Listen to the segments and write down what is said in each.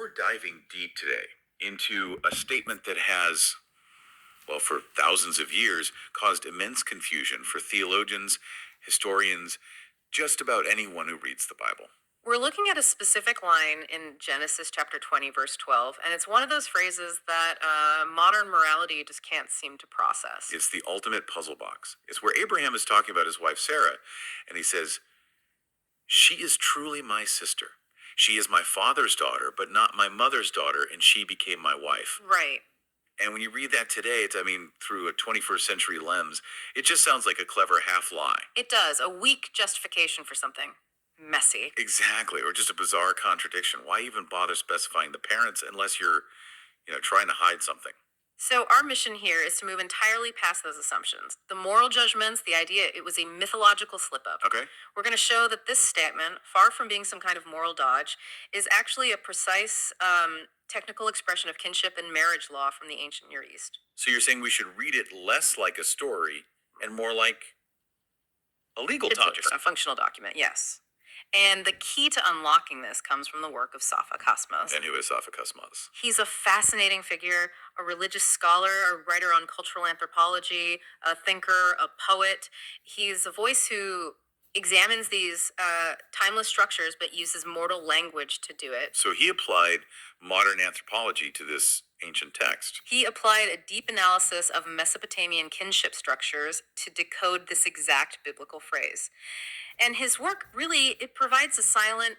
We're diving deep today into a statement that has, well, for thousands of years, caused immense confusion for theologians, historians, just about anyone who reads the Bible. We're looking at a specific line in Genesis chapter 20, verse 12, and it's one of those phrases that modern morality just can't seem to process. It's the ultimate puzzle box. It's where Abraham is talking about his wife Sarah, and he says, "She is truly my sister. She is my father's daughter, but not my mother's daughter, and she became my wife." Right. And when you read that today, through a 21st century lens, it just sounds like a clever half lie. It does. A weak justification for something messy. Exactly, or just a bizarre contradiction. Why even bother specifying the parents unless you're, trying to hide something? So, our mission here is to move entirely past those assumptions. The moral judgments, the idea it was a mythological slip up. Okay. We're going to show that this statement, far from being some kind of moral dodge, is actually a precise technical expression of kinship and marriage law from the ancient Near East. So you're saying we should read it less like a story and more like a legal document? A functional document, yes. And the key to unlocking this comes from the work of Sophocles. And who is Sophocles? He's a fascinating figure, a religious scholar, a writer on cultural anthropology, a thinker, a poet. He's a voice who examines these timeless structures but uses mortal language to do it. So he applied modern anthropology to this ancient text. He applied a deep analysis of Mesopotamian kinship structures to decode this exact biblical phrase. And his work really, it provides a silent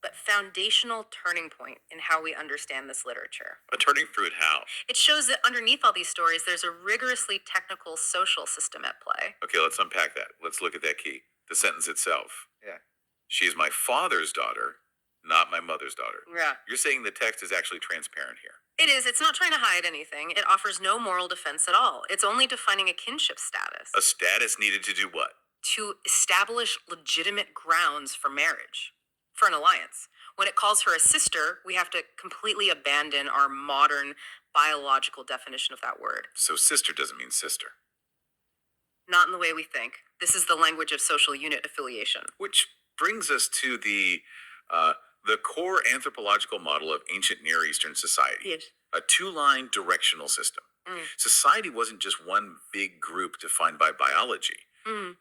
but foundational turning point in how we understand this literature. A turning point how? It shows that underneath all these stories, there's a rigorously technical social system at play. Okay, let's unpack that. Let's look at that key. The sentence itself. Yeah. She is my father's daughter, not my mother's daughter. Yeah. You're saying the text is actually transparent here. It is. It's not trying to hide anything. It offers no moral defense at all. It's only defining a kinship status. A status needed to do what? To establish legitimate grounds for marriage, for an alliance. When it calls her a sister, we have to completely abandon our modern biological definition of that word. So sister doesn't mean sister. Not in the way we think. This is the language of social unit affiliation. Which brings us to the core anthropological model of ancient Near Eastern society. Yes. A two-line directional system. Society wasn't just one big group defined by biology.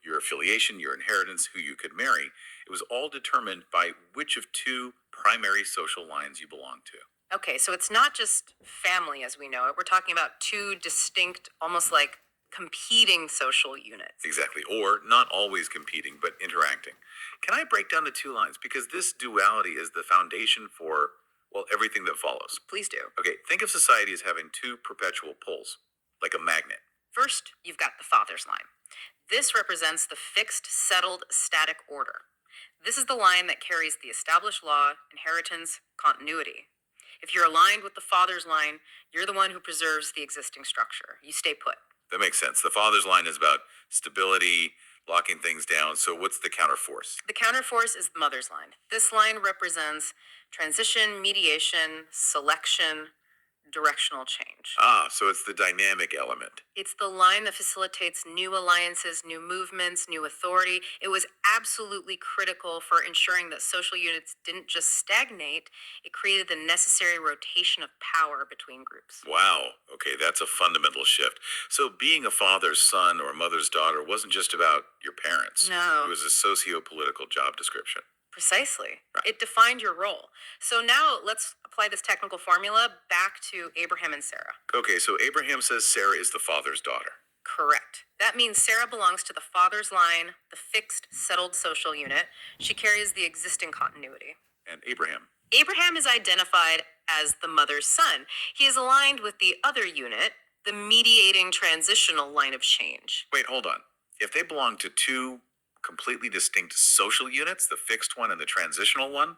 Your affiliation, your inheritance, who you could marry. It was all determined by which of two primary social lines you belong to. Okay, so it's not just family as we know it. We're talking about two distinct, almost like competing social units. Exactly, or not always competing, but interacting. Can I break down the two lines? Because this duality is the foundation for, well, everything that follows. Please do. Okay, think of society as having two perpetual poles, like a magnet. First, you've got the father's line. This represents the fixed, settled, static order. This is the line that carries the established law, inheritance, continuity. If you're aligned with the father's line, you're the one who preserves the existing structure. You stay put. That makes sense. The father's line is about stability, locking things down. So what's the counterforce? The counterforce is the mother's line. This line represents transition, mediation, selection, directional change. So it's the dynamic element. It's the line that facilitates new alliances, new movements, new authority. It was absolutely critical for ensuring that social units didn't just stagnate, it created the necessary rotation of power between groups. Wow. Okay, that's a fundamental shift. So being a father's son or a mother's daughter wasn't just about your parents. No. It was a socio-political job description. Precisely. Right. It defined your role. So now let's apply this technical formula back to Abraham and Sarah. Okay, so Abraham says Sarah is the father's daughter. Correct. That means Sarah belongs to the father's line, the fixed, settled social unit. She carries the existing continuity. And Abraham? Abraham is identified as the mother's son. He is aligned with the other unit, the mediating transitional line of change. Wait, hold on. If they belong to two completely distinct social units, the fixed one and the transitional one,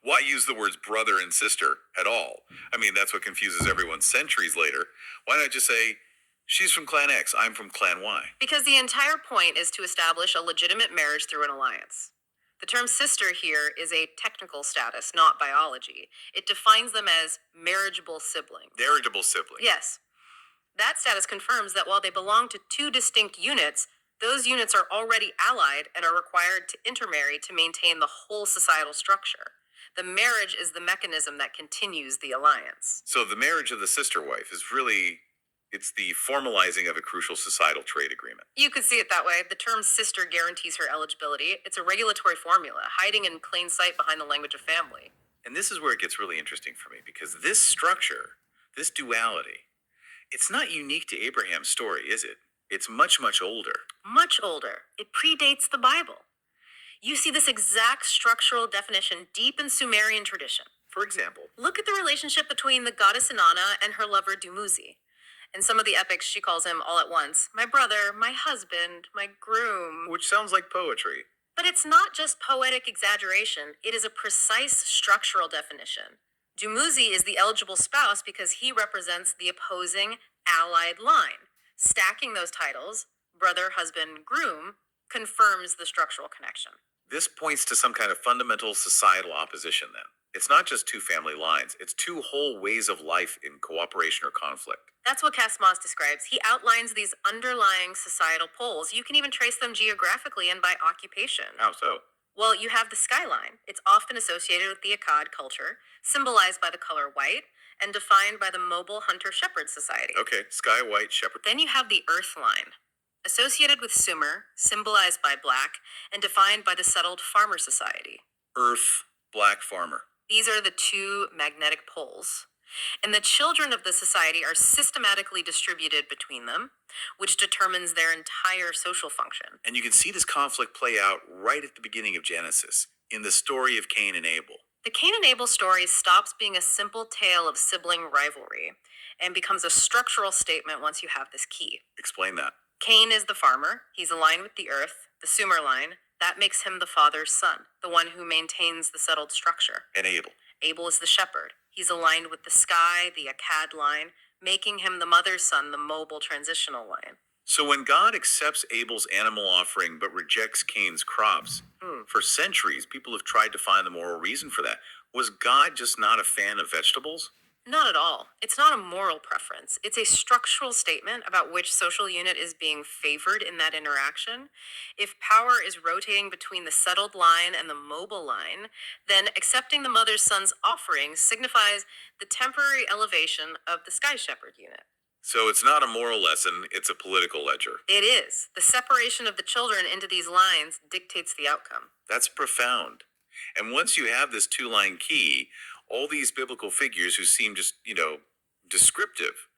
why use the words brother and sister at all? I mean, that's what confuses everyone centuries later. Why not just say, she's from clan X, I'm from clan Y? Because the entire point is to establish a legitimate marriage through an alliance. The term sister here is a technical status, not biology. It defines them as marriageable siblings. Marriageable siblings. Yes. That status confirms that while they belong to two distinct units, those units are already allied and are required to intermarry to maintain the whole societal structure. The marriage is the mechanism that continues the alliance. So the marriage of the sister wife is really, it's the formalizing of a crucial societal trade agreement. You could see it that way. The term sister guarantees her eligibility. It's a regulatory formula, hiding in plain sight behind the language of family. And this is where it gets really interesting for me, because this structure, this duality, it's not unique to Abraham's story, is it? It's much, much older. Much older. It predates the Bible. You see this exact structural definition deep in Sumerian tradition. For example, Look at the relationship between the goddess Inanna and her lover Dumuzi. In some of the epics, she calls him all at once, my brother, my husband, my groom. which sounds like poetry. But it's not just poetic exaggeration, it is a precise structural definition. Dumuzi is the eligible spouse because he represents the opposing allied line. Stacking those titles, brother, husband, groom, confirms the structural connection. This points to some kind of fundamental societal opposition then. It's not just two family lines, it's two whole ways of life in cooperation or conflict. That's what Casmas describes. He outlines these underlying societal poles. You can even trace them geographically and by occupation. How so? Well, you have the skyline. It's often associated with the Akkad culture, symbolized by the color white, and defined by the mobile hunter-shepherd society. Okay, sky white shepherd. Then you have the earth line, associated with Sumer, symbolized by black, and defined by the settled farmer society. Earth, black farmer. These are the two magnetic poles. And the children of the society are systematically distributed between them, which determines their entire social function. And you can see this conflict play out right at the beginning of Genesis, in the story of Cain and Abel. The Cain and Abel story stops being a simple tale of sibling rivalry and becomes a structural statement once you have this key. Explain that. Cain is the farmer. He's aligned with the earth, the Sumer line. That makes him the father's son, the one who maintains the settled structure. And Abel. Abel is the shepherd. He's aligned with the sky, the Akkad line, making him the mother's son, the mobile transitional line. So when God accepts Abel's animal offering but rejects Cain's crops, for centuries people have tried to find the moral reason for that. Was God just not a fan of vegetables? Not at all. It's not a moral preference. It's a structural statement about which social unit is being favored in that interaction. If power is rotating between the settled line and the mobile line, then accepting the mother's son's offering signifies the temporary elevation of the sky shepherd unit. So it's not a moral lesson, it's a political ledger. It is. The separation of the children into these lines dictates the outcome. That's profound. And once you have this two-line key, all these biblical figures who seem just, descriptive,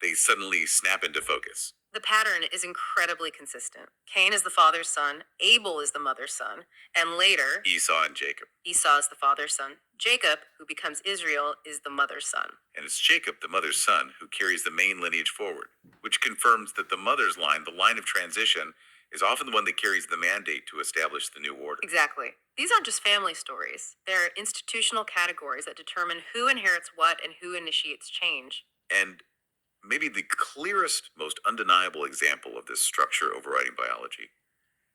they suddenly snap into focus. The pattern is incredibly consistent. Cain is the father's son, Abel is the mother's son, and later, Esau and Jacob. Esau is the father's son. Jacob, who becomes Israel, is the mother's son. And it's Jacob, the mother's son, who carries the main lineage forward, which confirms that the mother's line, the line of transition, is often the one that carries the mandate to establish the new order. Exactly. These aren't just family stories. They're institutional categories that determine who inherits what and who initiates change. And maybe the clearest, most undeniable example of this structure overriding biology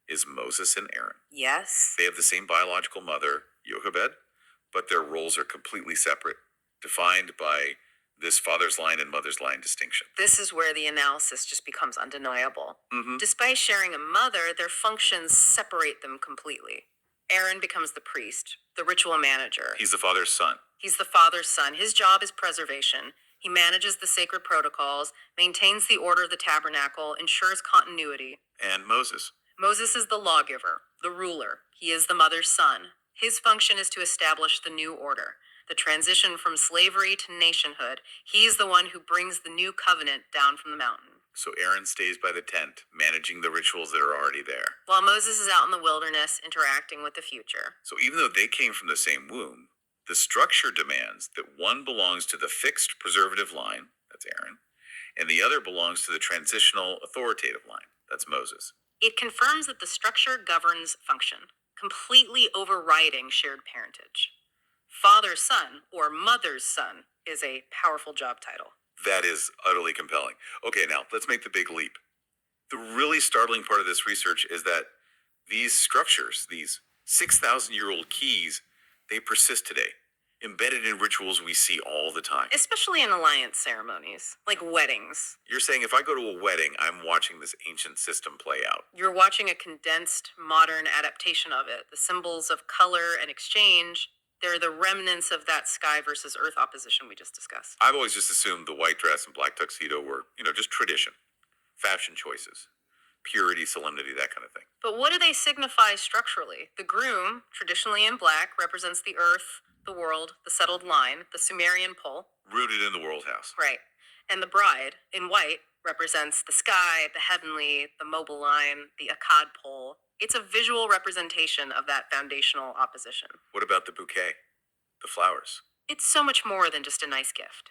is Moses and Aaron. Yes. They have the same biological mother, Jochebed, but their roles are completely separate, defined by this father's line and mother's line distinction. This is where the analysis just becomes undeniable. Mm-hmm. Despite sharing a mother, their functions separate them completely. Aaron becomes the priest, the ritual manager. He's the father's son. He's the father's son. His job is preservation. He manages the sacred protocols, maintains the order of the tabernacle, ensures continuity. And Moses. Moses is the lawgiver, the ruler. He is the mother's son. His function is to establish the new order, the transition from slavery to nationhood. He's the one who brings the new covenant down from the mountain. So Aaron stays by the tent, managing the rituals that are already there. While Moses is out in the wilderness, interacting with the future. So even though they came from the same womb, the structure demands that one belongs to the fixed preservative line, that's Aaron, and the other belongs to the transitional authoritative line, that's Moses. It confirms that the structure governs function, completely overriding shared parentage. Father's son, or mother's son, is a powerful job title. That is utterly compelling. Okay, now let's make the big leap. The really startling part of this research is that these structures, these 6,000-year-old keys, they persist today, embedded in rituals we see all the time. Especially in alliance ceremonies, like weddings. You're saying if I go to a wedding, I'm watching this ancient system play out. You're watching a condensed, modern adaptation of it. The symbols of color and exchange, They're the remnants of that sky versus earth opposition we just discussed. I've always just assumed the white dress and black tuxedo were, just tradition, fashion choices, purity, solemnity, that kind of thing. But what do they signify structurally? The groom, traditionally in black, represents the earth, the world, the settled line, the Sumerian pole. Rooted in the world house. Right. And the bride, in white, represents the sky, the heavenly, the mobile line, the Akkad pole. It's a visual representation of that foundational opposition. What about the bouquet? The flowers? It's so much more than just a nice gift.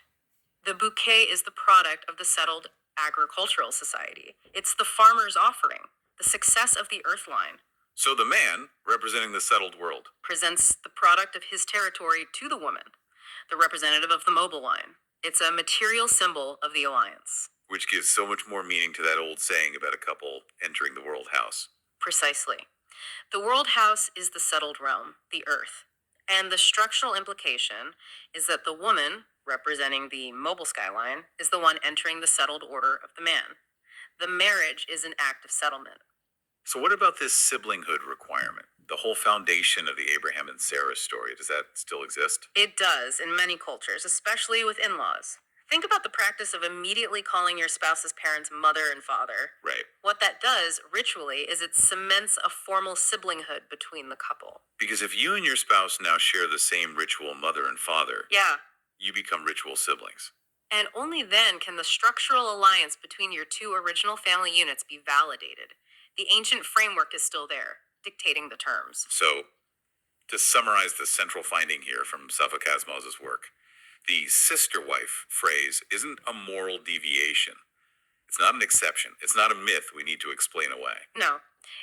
The bouquet is the product of the settled agricultural society. It's the farmer's offering, the success of the earth line. So the man, representing the settled world, presents the product of his territory to the woman, the representative of the mobile line. It's a material symbol of the alliance. which gives so much more meaning to that old saying about a couple entering the world house. Precisely. The world house is the settled realm, the earth. And the structural implication is that the woman, representing the mobile skyline, is the one entering the settled order of the man. The marriage is an act of settlement. So what about this siblinghood requirement? The whole foundation of the Abraham and Sarah story, does that still exist? It does in many cultures, especially with in-laws. Think about the practice of immediately calling your spouse's parents mother and father. Right. What that does, ritually, is it cements a formal siblinghood between the couple. Because if you and your spouse now share the same ritual mother and father, Yeah, you become ritual siblings. and only then can the structural alliance between your two original family units be validated. The ancient framework is still there, dictating the terms. So, to summarize the central finding here from SOCİOGONY's work, the sister wife phrase isn't a moral deviation. It's not an exception. It's not a myth we need to explain away. No,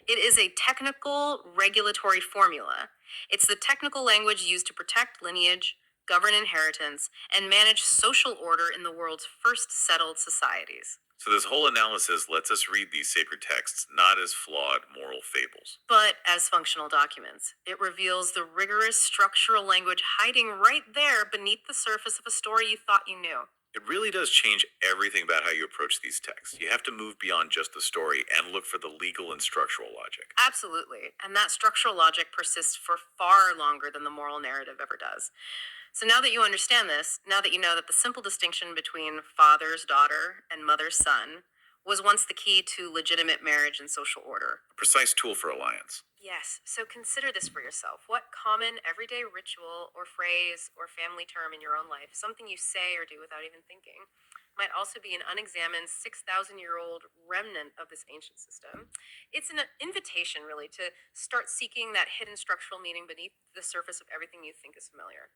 it is a technical regulatory formula. It's the technical language used to protect lineage, govern inheritance, and manage social order in the world's first settled societies. So this whole analysis lets us read these sacred texts not as flawed moral fables. But as functional documents, it reveals the rigorous structural language hiding right there beneath the surface of a story you thought you knew. It really does change everything about how you approach these texts. You have to move beyond just the story and look for the legal and structural logic. Absolutely. And that structural logic persists for far longer than the moral narrative ever does. So now that you understand this, now that you know that the simple distinction between father's daughter and mother's son was once the key to legitimate marriage and social order. A precise tool for alliance. Yes, so consider this for yourself. What common everyday ritual or phrase or family term in your own life, something you say or do without even thinking, might also be an unexamined 6,000-year-old remnant of this ancient system? It's an invitation, really, to start seeking that hidden structural meaning beneath the surface of everything you think is familiar.